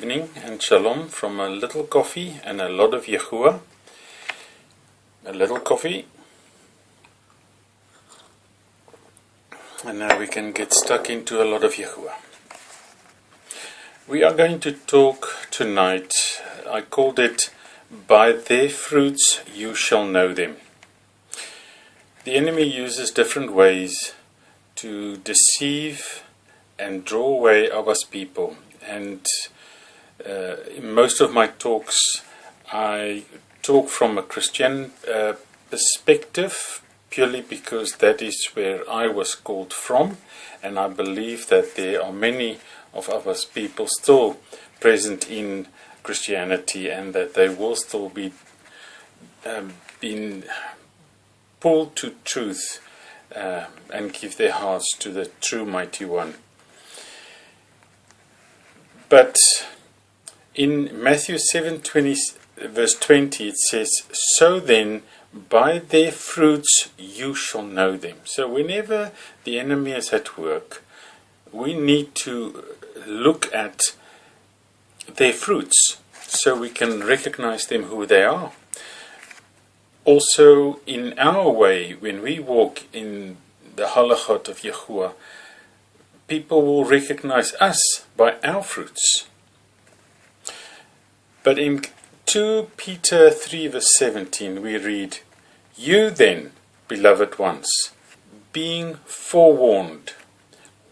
evening and shalom from a little coffee and a lot of Yahuah. A little coffee. And now we can get stuck into a lot of Yahuah. We are going to talk tonight, I called it, By Their Fruits You Shall Know Them. The enemy uses different ways to deceive and draw away Abba's people. And in most of my talks, I talk from a Christian perspective, purely because that is where I was called from, and I believe that there are many of Abba's people still present in Christianity, and that they will still be being pulled to truth and give their hearts to the true Mighty One. But in Matthew 7, verse 20, it says, So then, by their fruits you shall know them. So whenever the enemy is at work, we need to look at their fruits so we can recognize them who they are. Also, in our way, when we walk in the halachot of Yahuah, people will recognize us by our fruits. But in 2 Peter 3 verse 17 we read, You then, beloved ones, being forewarned,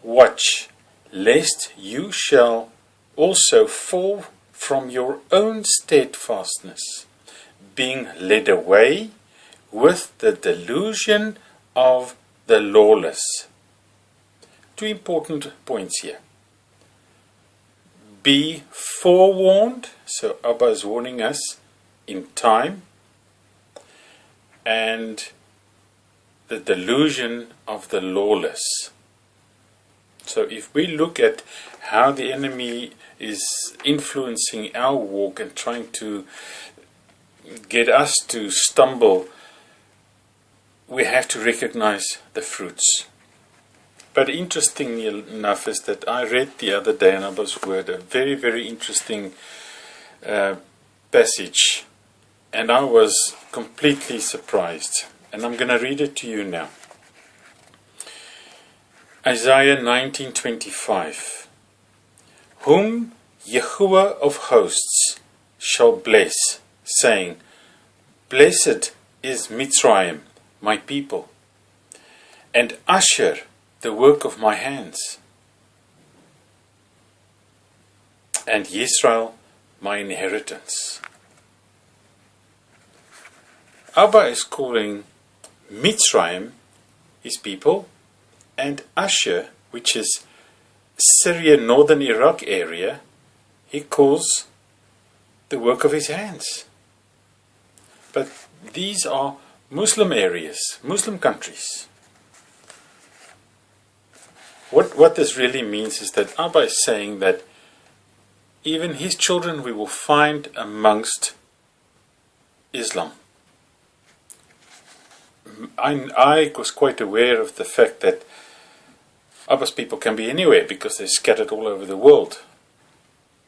watch, lest you shall also fall from your own steadfastness, being led away with the delusion of the lawless. Two important points here. Be forewarned, so Abba is warning us in time, and the delusion of the lawless. So if we look at how the enemy is influencing our walk and trying to get us to stumble, we have to recognize the fruits. But interestingly enough is that I read the other day in Abba's Word a very, very interesting passage, and I was completely surprised. And I'm going to read it to you now. Isaiah 19:25. Whom Yahuah of hosts shall bless, saying, Blessed is Mitsrayim, my people, and Ashshur, the work of my hands, and Yisrael, my inheritance. Abba is calling Mitsrayim his people, and Ashshur, which is Syria, northern Iraq area, he calls the work of his hands. But these are Muslim areas, Muslim countries. What this really means is that Abba is saying that even his children we will find amongst Islam. I was quite aware of the fact that Abba's people can be anywhere because they're scattered all over the world.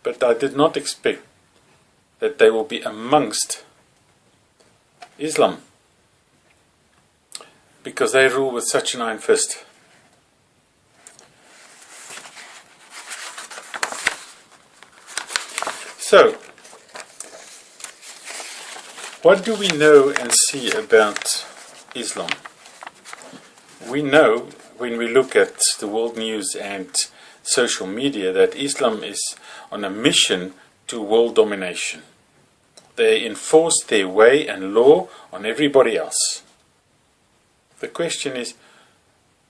But I did not expect that they will be amongst Islam, because they rule with such an iron fist. So, what do we know and see about Islam? We know, when we look at the world news and social media, that Islam is on a mission to world domination. They enforce their way and law on everybody else. The question is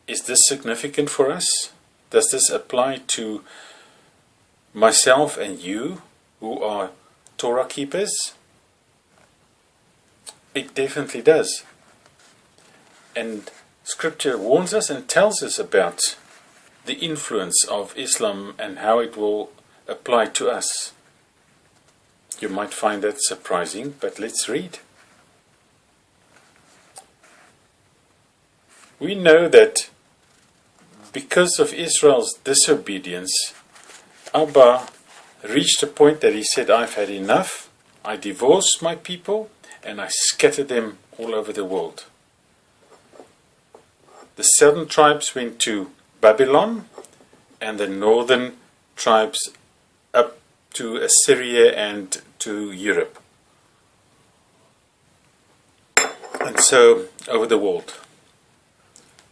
this significant for us? Does this apply to myself and you, who are Torah keepers? It definitely does. And Scripture warns us and tells us about the influence of Islam and how it will apply to us. You might find that surprising, but let's read. We know that because of Israel's disobedience, Abba reached a point that he said, I've had enough. I divorced my people and I scattered them all over the world. The southern tribes went to Babylon and the northern tribes up to Assyria and to Europe. And so over the world.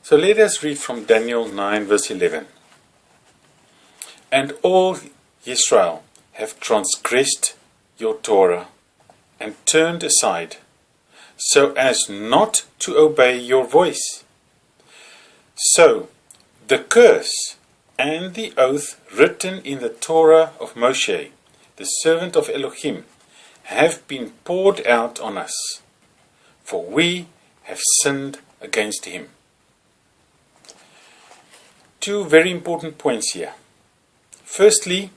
So let us read from Daniel 9 verse 11. And all Yisrael have transgressed your Torah and turned aside, so as not to obey your voice. So the curse and the oath written in the Torah of Moshe, the servant of Elohim, have been poured out on us, for we have sinned against him. Two very important points here. Firstly,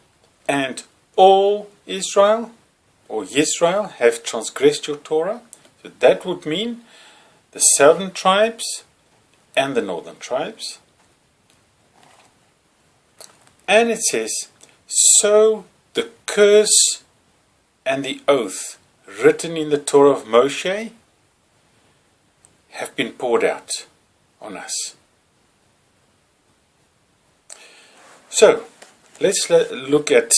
and all Israel or Yisrael have transgressed your Torah. So that would mean the southern tribes and the northern tribes. And it says, so the curse and the oath written in the Torah of Moshe have been poured out on us. So, let's look at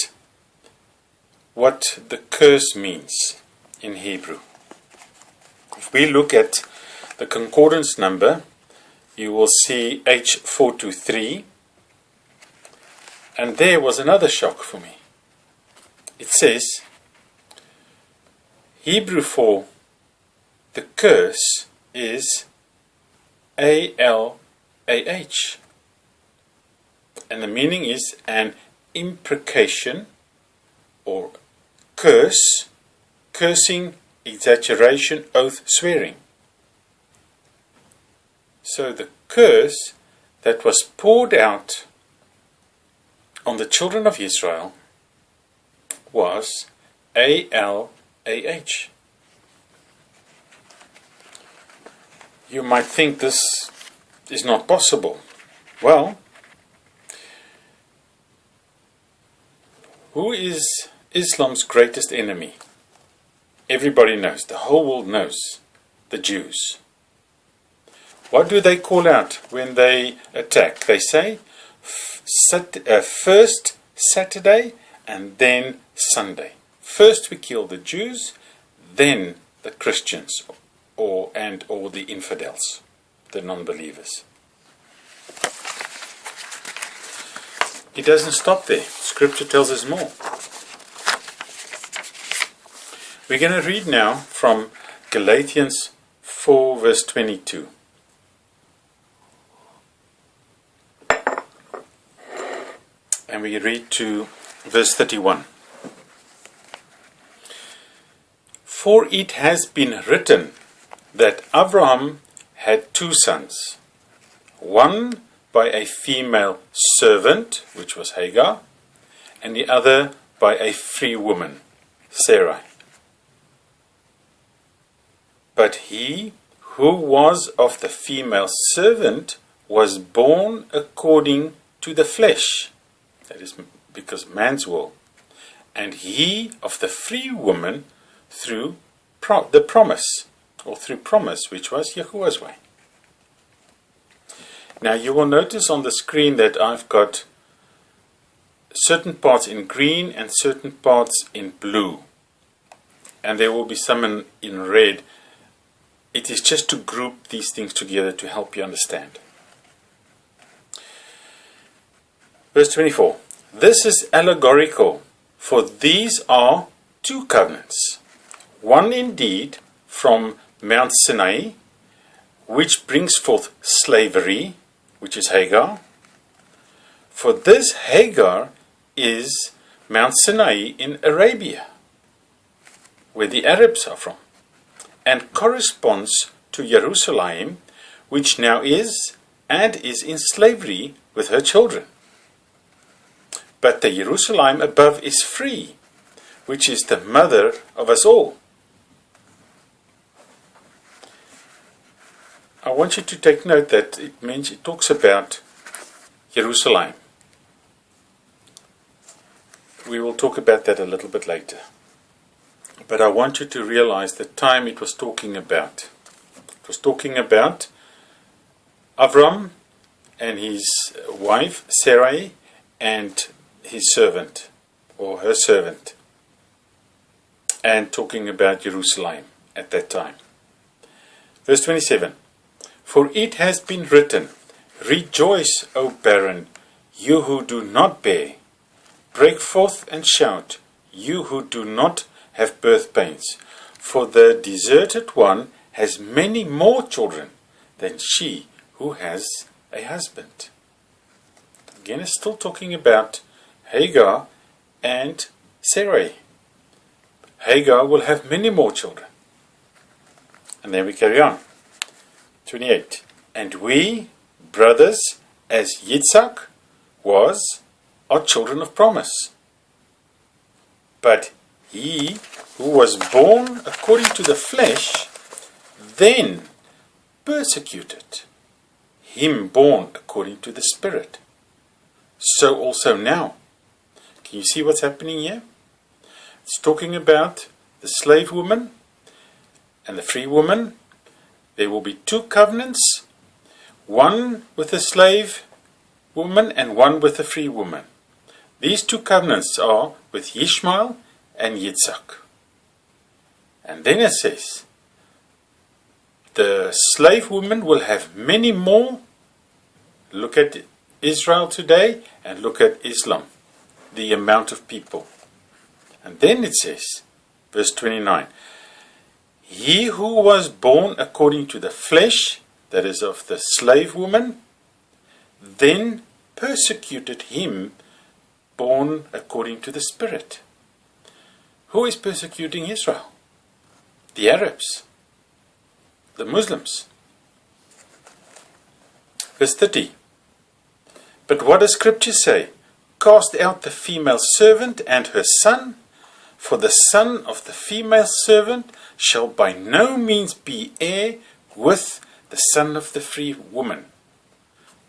what the curse means in Hebrew. If we look at the concordance number, you will see H423, and there was another shock for me. It says, Hebrew for the curse is ALAH. And the meaning is an imprecation or curse, cursing, exaggeration, oath, swearing. So the curse that was poured out on the children of Israel was ALAH. You might think this is not possible. Well, who is Islam's greatest enemy? Everybody knows, the whole world knows, the Jews. What do they call out when they attack? They say, first Saturday and then Sunday. First we kill the Jews, then the Christians, or the infidels, the non-believers. It doesn't stop there. Scripture tells us more. We're going to read now from Galatians 4 verse 22. And we read to verse 31. For it has been written that Abraham had two sons, one by a female servant, which was Hagar, and the other by a free woman, Sarai. But he who was of the female servant was born according to the flesh, that is, because man's will, and he of the free woman through the promise, or through promise, which was Yahuwah's way. Now you will notice on the screen that I've got certain parts in green and certain parts in blue, and there will be some in red. It is just to group these things together to help you understand. Verse 24. This is allegorical, for these are two covenants. One indeed from Mount Sinai, which brings forth slavery, which is Hagar. For this Hagar is Mount Sinai in Arabia, where the Arabs are from, and corresponds to Jerusalem, which now is and is in slavery with her children. But the Jerusalem above is free, which is the mother of us all. I want you to take note that it talks about Jerusalem. we will talk about that a little bit later. But I want you to realize the time it was talking about. It was talking about Avram and his wife Sarai and his servant or her servant, and talking about Jerusalem at that time. Verse 27, for it has been written, rejoice, O barren, you who do not bear. Break forth and shout, you who do not have birth pains. For the deserted one has many more children than she who has a husband. Again, it's still talking about Hagar and Sarai. Hagar will have many more children. And then we carry on. 28. And we, brothers, as Yitzhak was, are children of promise. But he who was born according to the flesh, then persecuted him born according to the Spirit. So also now. Can you see what's happening here? It's talking about the slave woman and the free woman. There will be two covenants, one with the slave woman and one with the free woman. These two covenants are with Yisra'ėl and Yitzhak. And then it says, the slave woman will have many more. Look at Israel today and look at Islam, the amount of people. And then it says, verse 29, he who was born according to the flesh, that is of the slave woman, then persecuted him born according to the Spirit. Who is persecuting Israel? The Arabs, the Muslims. Verse 30. But what does Scripture say? Cast out the female servant and her son, for the son of the female servant shall by no means be heir with the son of the free woman.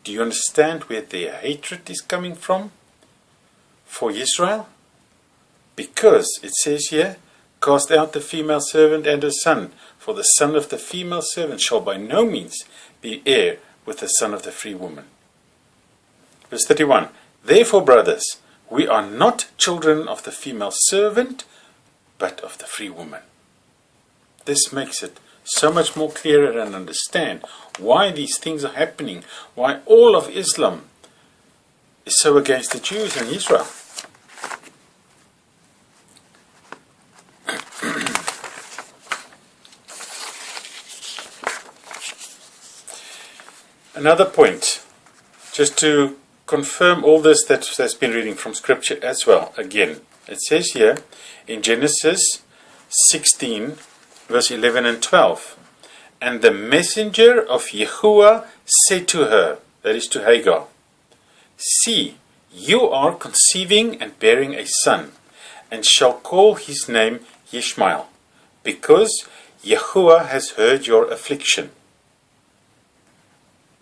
Do you understand where their hatred is coming from for Israel? Because it says here, cast out the female servant and her son, for the son of the female servant shall by no means be heir with the son of the free woman. Verse 31, therefore, brothers, we are not children of the female servant, but of the free woman. This makes it so much more clearer and understand why these things are happening, why all of Islam is so against the Jews in Israel. Another point, just to confirm all this that's been reading from Scripture as well. Again, it says here in Genesis 16, verse 11 and 12, and the messenger of Yahuah said to her, that is to Hagar, see, you are conceiving and bearing a son, and shall call his name Yisra'eel, because Yahuah has heard your affliction.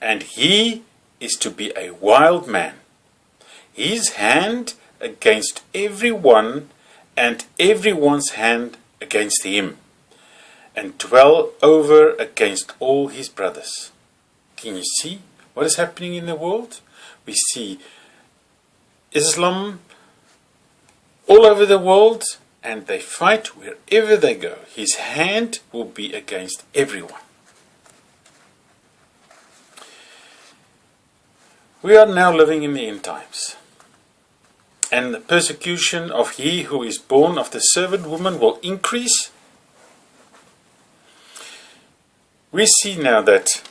And he is to be a wild man, his hand against everyone, and everyone's hand against him, and dwell over against all his brothers. Can you see what is happening in the world? We see Islam all over the world, and they fight wherever they go. His hand will be against everyone. We are now living in the end times, and the persecution of he who is born of the servant woman will increase. We see now that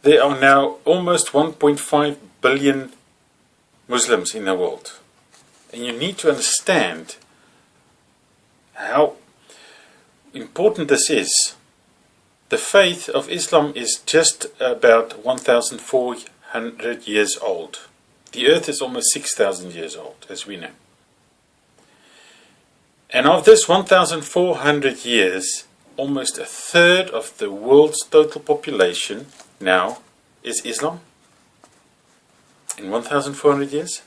there are now almost 1.5 billion Muslims in the world, and you need to understand how important this is. The faith of Islam is just about 1,400 years old. The earth is almost 6,000 years old, as we know. And of this 1,400 years, almost a third of the world's total population now is Islam. In 1,400 years.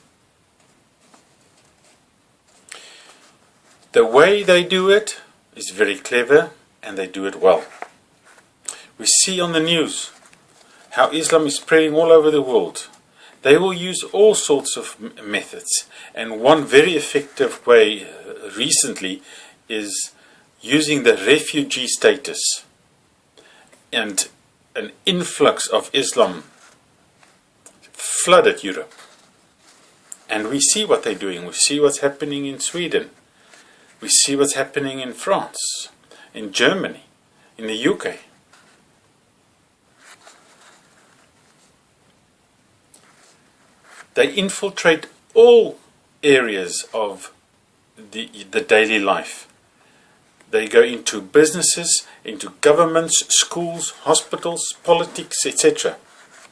The way they do it is very clever, and they do it well. We see on the news how Islam is spreading all over the world. They will use all sorts of methods, and one very effective way recently is using the refugee status and an influx of Islam flooded Europe. And we see what they're doing. We see what's happening in Sweden. We see what's happening in France, in Germany, in the UK. They infiltrate all areas of the daily life. They go into businesses, into governments, schools, hospitals, politics, etc.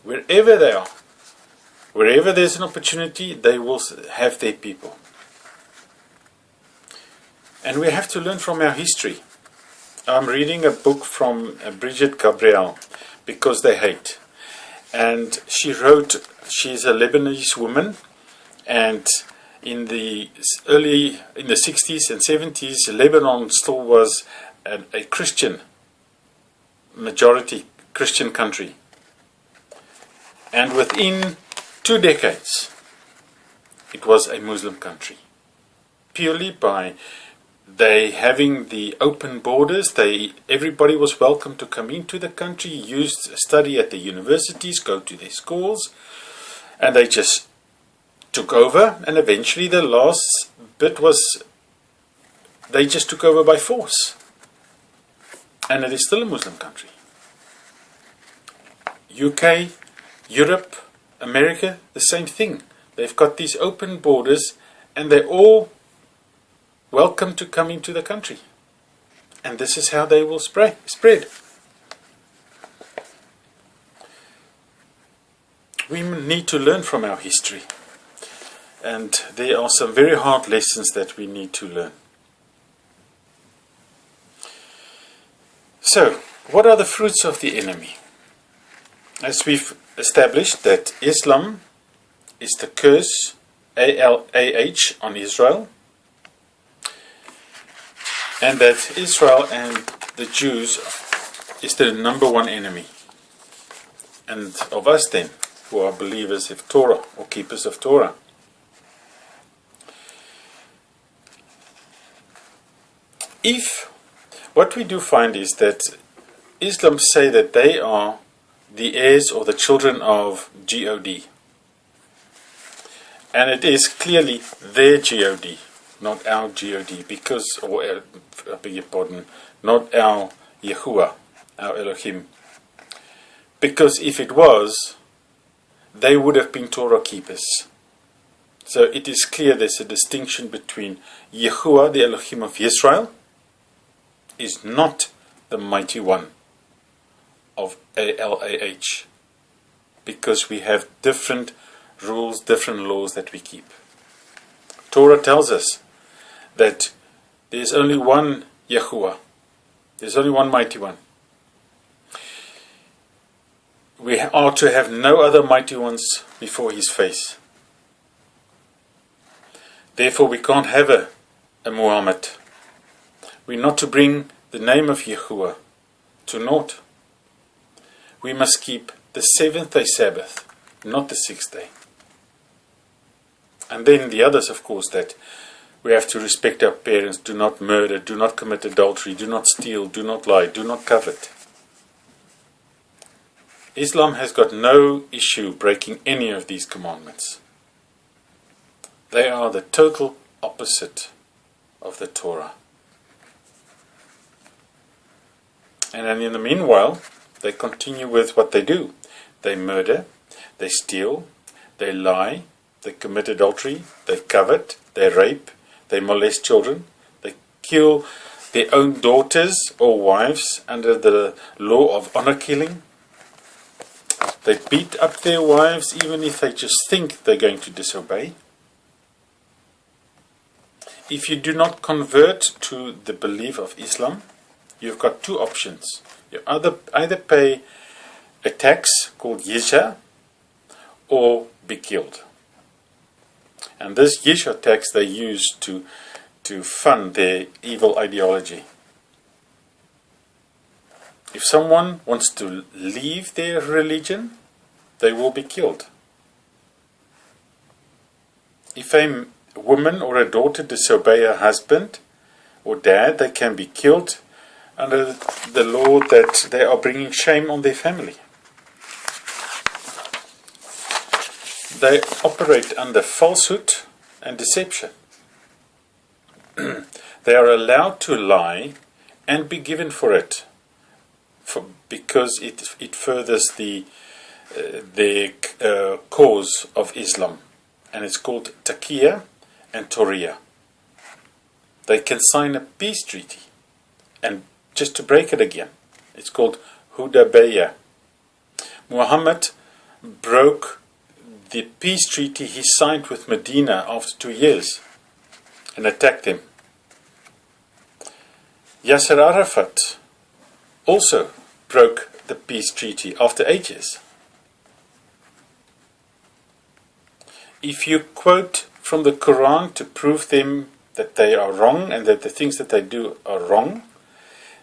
Wherever they are, wherever there's an opportunity, they will have their people. And we have to learn from our history. I'm reading a book from Bridget Gabriel, Because They Hate. And she wrote, she's a Lebanese woman, and in the 60s and 70s, Lebanon still was a Christian, majority Christian country. And within 2 decades, it was a Muslim country. Purely by they having the open borders, everybody was welcome to come into the country, study at the universities, go to their schools, and they just took over. And eventually the last bit was they just took over by force, and it is still a Muslim country. UK, Europe, America, the same thing. They've got these open borders, and they're all welcome to come into the country. And this is how they will spread. We need to learn from our history. And there are some very hard lessons that we need to learn. So, what are the fruits of the enemy? As we've established that Islam is the curse, A-L-A-H, on Israel, and that Israel and the Jews is the number one enemy. And of us then, who are believers of Torah, or keepers of Torah. What we do find is that Islam say that they are the heirs or the children of God. And it is clearly their God, not our God, not our Yahuah, our Elohim. Because if it was, they would have been Torah keepers. So it is clear there's a distinction between Yahuah, the Elohim of Yisrael, is not the Mighty One of A-L-A-H. Because we have different rules, different laws that we keep. Torah tells us that there's only one Yahuah. There's only one Mighty One. We are to have no other mighty ones before His face. Therefore we can't have a Muhammad. We're not to bring the name of Yahuah to naught. We must keep the 7th day Sabbath, not the 6th day. And then the others, of course, that we have to respect our parents, do not murder, do not commit adultery, do not steal, do not lie, do not covet. Islam has got no issue breaking any of these commandments. They are the total opposite of the Torah. And then in the meanwhile, they continue with what they do. They murder, they steal, they lie, they commit adultery, they covet, they rape, they molest children, they kill their own daughters or wives under the law of honor killing. They beat up their wives even if they just think they're going to disobey. If you do not convert to the belief of Islam, you've got two options. You either pay a tax called Yisra'eel or be killed. And this Yisra'eel tax they use to to fund their evil ideology. If someone wants to leave their religion, they will be killed. If a woman or a daughter disobey a husband or dad, they can be killed under the law that they are bringing shame on their family. They operate under falsehood and deception. They are allowed to lie and be given for it, because it furthers the cause of Islam, and it's called Taqiyya and Toriyah. They can sign a peace treaty, and just to break it again, it's called Hudaybiyah. Muhammad broke the peace treaty he signed with Medina after 2 years and attacked them. Yasser Arafat also broke the peace treaty after 8 years. If you quote from the Quran to prove them that they are wrong and that the things that they do are wrong,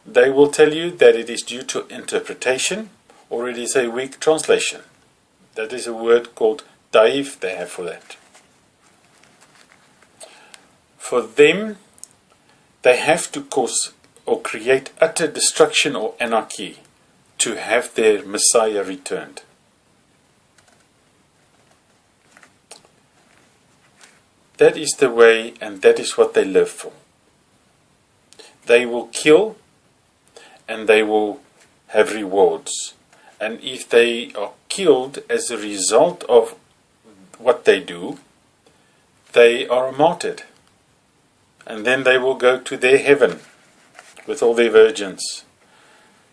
they will tell you that it is due to interpretation or it is a weak translation. That is a word called daif they have for that. For them, they have to cause or create utter destruction or anarchy to have their Messiah returned. That is the way, and that is what they live for. They will kill and they will have rewards. And if they are killed as a result of what they do, they are martyred. And then they will go to their heaven with all their virgins.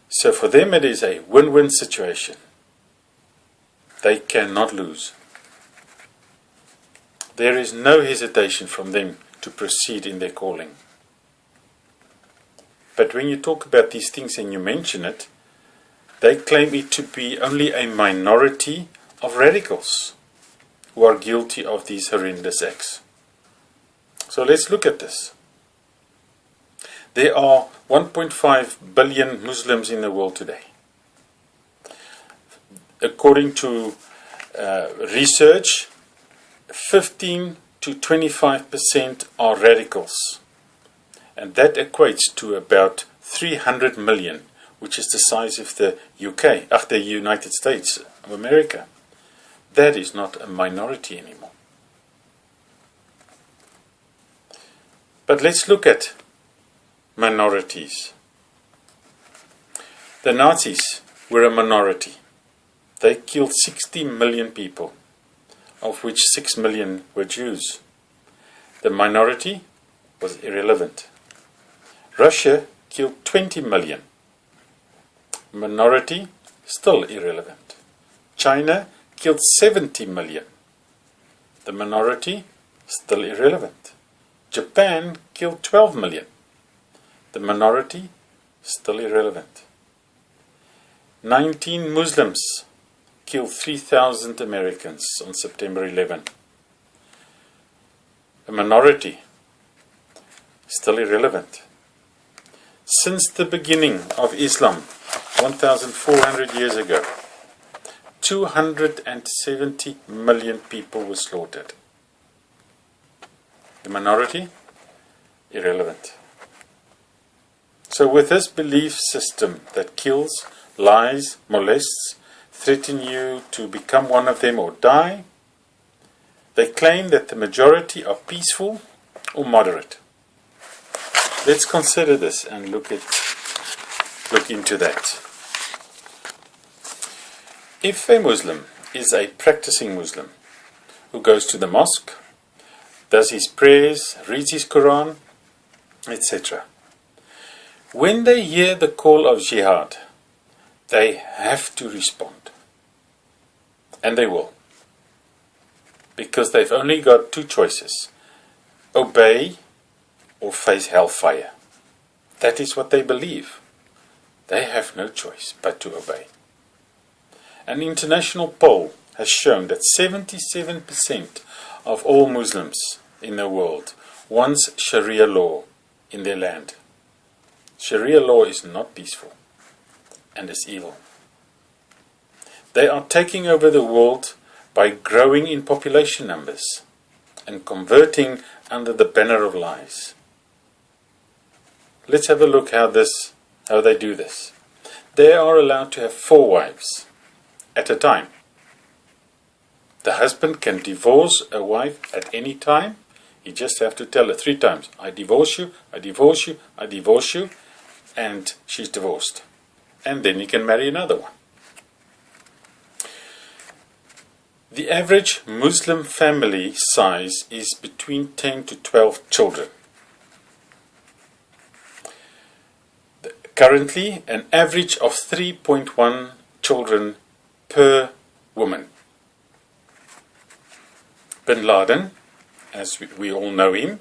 So for them it is a win-win situation. They cannot lose. There is no hesitation from them to proceed in their calling. But when you talk about these things and you mention it, they claim it to be only a minority of radicals who are guilty of these horrendous acts. So let's look at this. There are 1.5 billion Muslims in the world today. According to research, 15 to 25% are radicals. And that equates to about 300 million, which is the size of the the United States of America. That is not a minority anymore. But let's look at minorities. The Nazis were a minority. They killed 60 million people, of which 6 million were Jews. The minority was irrelevant. Russia killed 20 million. Minority, still irrelevant. China killed 70 million. The minority, still irrelevant. Japan killed 12 million. The minority, still irrelevant. 19 Muslims killed 3,000 Americans on September 11. A minority, still irrelevant. Since the beginning of Islam, 1,400 years ago, 270 million people were slaughtered. The minority, irrelevant. So with this belief system that kills, lies, molests, threaten you to become one of them or die, they claim that the majority are peaceful or moderate. Let's consider this and look into that. If a Muslim is a practicing Muslim who goes to the mosque, does his prayers, reads his Quran, etc., when they hear the call of jihad, they have to respond. And they will. Because they've only got two choices: obey or face hellfire. That is what they believe. They have no choice but to obey. An international poll has shown that 77% of all Muslims in the world wants Sharia law in their land. Sharia law is not peaceful and is evil. They are taking over the world by growing in population numbers and converting under the banner of lies. Let's have a look how they do this. They are allowed to have 4 wives at a time. The husband can divorce a wife at any time. He just have to tell her 3 times, I divorce you, I divorce you, I divorce you, and she's divorced. And then he can marry another one. The average Muslim family size is between 10 to 12 children. Currently, an average of 3.1 children per woman. Bin Laden, as we all know him,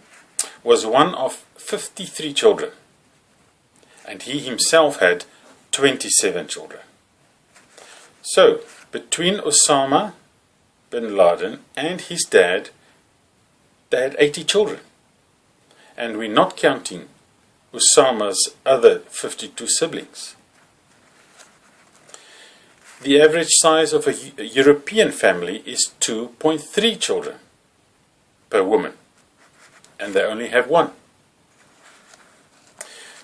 was one of 53 children, and he himself had 27 children. So, between Osama bin Laden and his dad, they had 80 children, and we're not counting Osama's other 52 siblings. The average size of a European family is 2.3 children per woman, and they only have 1.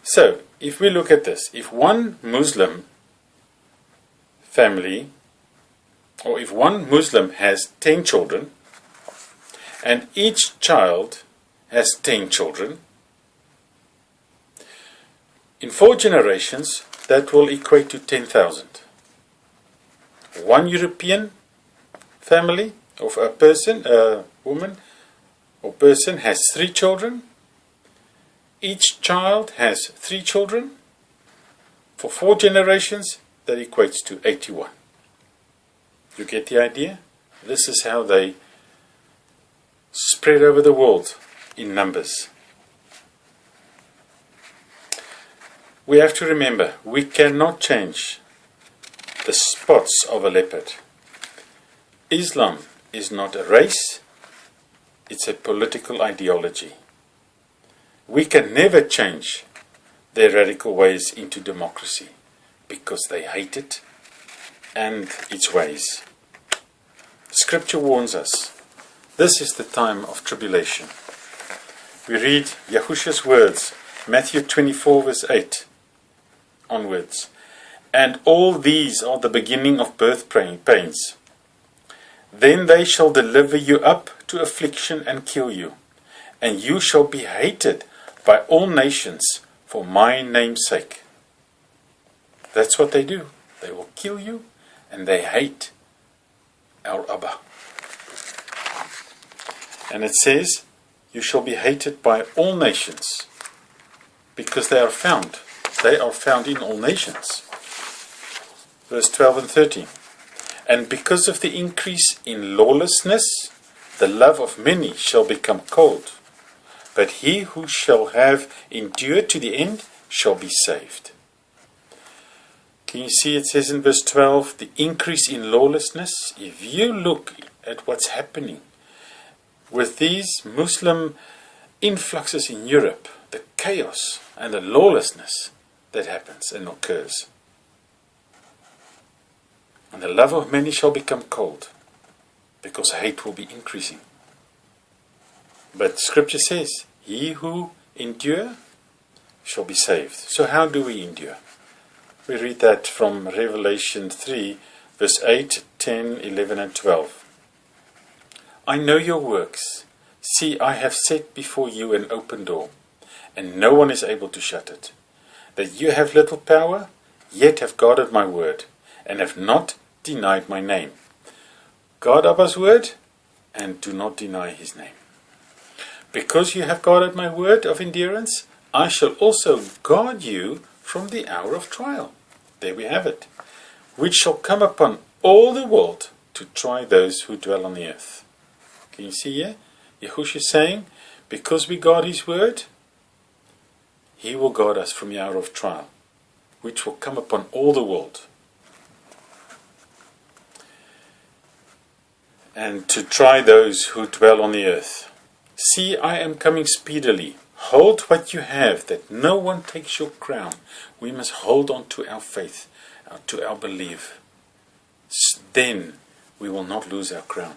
So, if we look at this, if one Muslim family, or if one Muslim has 10 children, and each child has 10 children, in 4 generations, that will equate to 10,000. One European family of a person, a woman or person has 3 children. Each child has 3 children. For 4 generations, that equates to 81. You get the idea? This is how they spread over the world in numbers. We have to remember, we cannot change the spots of a leopard. Islam is not a race, it's a political ideology. We can never change their radical ways into democracy because they hate it and its ways. Scripture warns us, this is the time of tribulation. We read Yahushua's words, Matthew 24 verse 8 onwards. And all these are the beginning of birth pains. Then they shall deliver you up to affliction and kill you, and you shall be hated by all nations for my name's sake. That's what they do. They will kill you, and they hate our Abba. And it says, you shall be hated by all nations, because they are found. They are found in all nations. Verse 12 and 13. And because of the increase in lawlessness, the love of many shall become cold. But he who shall have endured to the end shall be saved. Can you see it says in verse 12, the increase in lawlessness? If you look at what's happening with these Muslim influxes in Europe, the chaos and the lawlessness that happens and occurs. And the love of many shall become cold, because hate will be increasing. But Scripture says, he who endure shall be saved. So how do we endure? We read that from Revelation 3, verse 8, 10, 11 and 12. I know your works. See, I have set before you an open door, and no one is able to shut it. That you have little power, yet have guarded my word, and have not denied my name. Guard Abba's word, and do not deny his name. Because you have guarded my word of endurance, I shall also guard you from the hour of trial. There we have it. Which shall come upon all the world to try those who dwell on the earth. Can you see here? Yahushua is saying, because we guard his word, he will guard us from the hour of trial, which will come upon all the world. And to try those who dwell on the earth. See, I am coming speedily. Hold what you have, that no one takes your crown. We must hold on to our faith, to our belief. Then we will not lose our crown.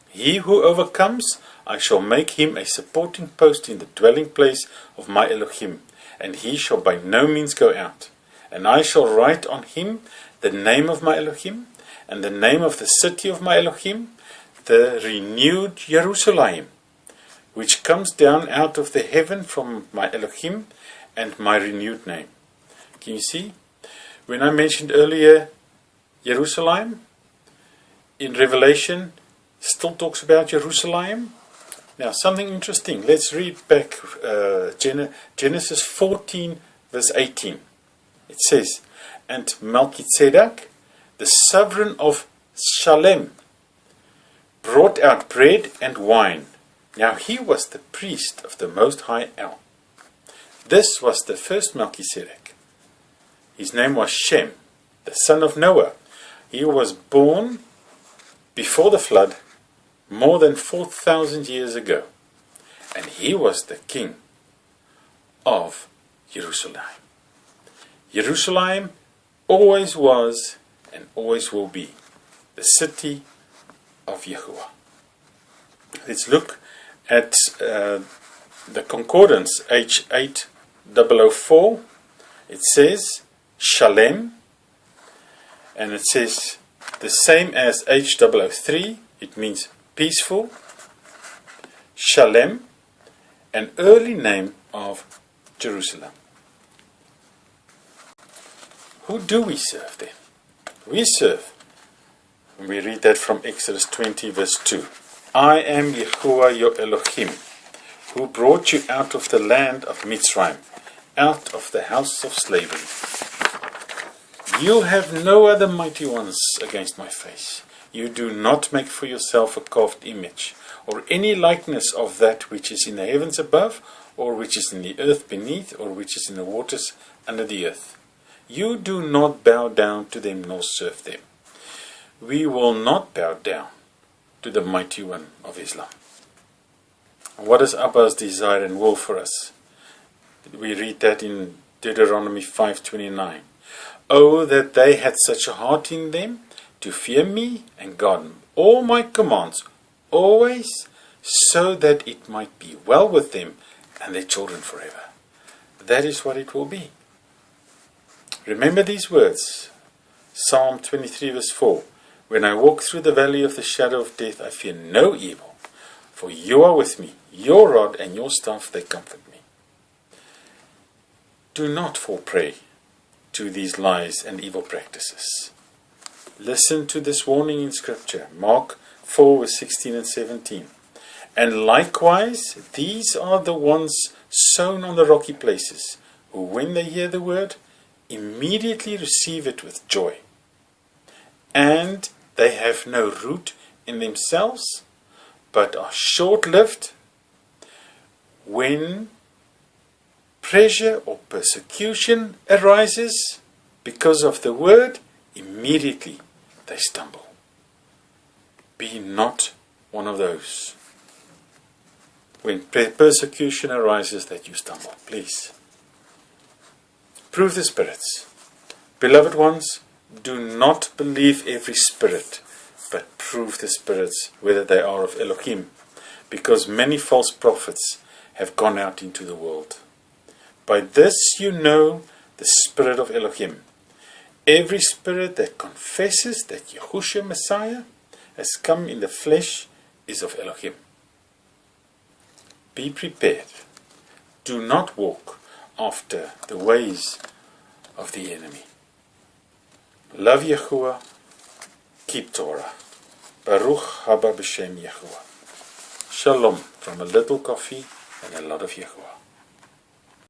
He who overcomes, I shall make him a supporting post in the dwelling place of my Elohim, and he shall by no means go out. And I shall write on him the name of my Elohim, and the name of the city of my Elohim, the renewed Jerusalem, which comes down out of the heaven from my Elohim, and my renewed name. Can you see? When I mentioned earlier Jerusalem, in Revelation, still talks about Jerusalem. Now, something interesting. Let's read back Genesis 14, verse 18. It says, and Melchizedek, the sovereign of Shalem, brought out bread and wine. Now he was the priest of the Most High El. This was the first Melchizedek. His name was Shem, the son of Noah. He was born before the flood, more than 4,000 years ago. And he was the king of Jerusalem. Jerusalem always was and always will be the city of Yahuah. Let's look at the concordance H8004. It says Shalem, and it says the same as H003. It means peaceful. Shalem, an early name of Jerusalem. Who do we serve then? We serve, and we read that from Exodus 20 verse 2. I am Yahuah your Elohim, who brought you out of the land of Mitsrayim, out of the house of slavery. You have no other mighty ones against my face. You do not make for yourself a carved image, or any likeness of that which is in the heavens above, or which is in the earth beneath, or which is in the waters under the earth. You do not bow down to them nor serve them. We will not bow down to the Mighty One of Islam. What is Abba's desire and will for us? We read that in Deuteronomy 5:29. Oh, that they had such a heart in them to fear me and guard all my commands always, so that it might be well with them and their children forever. That is what it will be. Remember these words. Psalm 23 verse 4. When I walk through the valley of the shadow of death, I fear no evil, for you are with me. Your rod and your staff, they comfort me. Do not fall prey to these lies and evil practices. Listen to this warning in Scripture. Mark 4 verse 16 and 17. And likewise, these are the ones sown on the rocky places, who when they hear the word, immediately receive it with joy. And they have no root in themselves, but are short-lived. When pressure or persecution arises because of the word, immediately they stumble. Be not one of those. When persecution arises that you stumble, please. Prove the spirits. Beloved ones, do not believe every spirit, but prove the spirits, whether they are of Elohim, because many false prophets have gone out into the world. By this you know the spirit of Elohim. Every spirit that confesses that Yahushua Messiah has come in the flesh is of Elohim. Be prepared. Do not walk after the ways of the enemy. Love Yahuah, keep Torah. Baruch haba b'shem Yahuah. Shalom from a little coffee and a lot of Yahuah.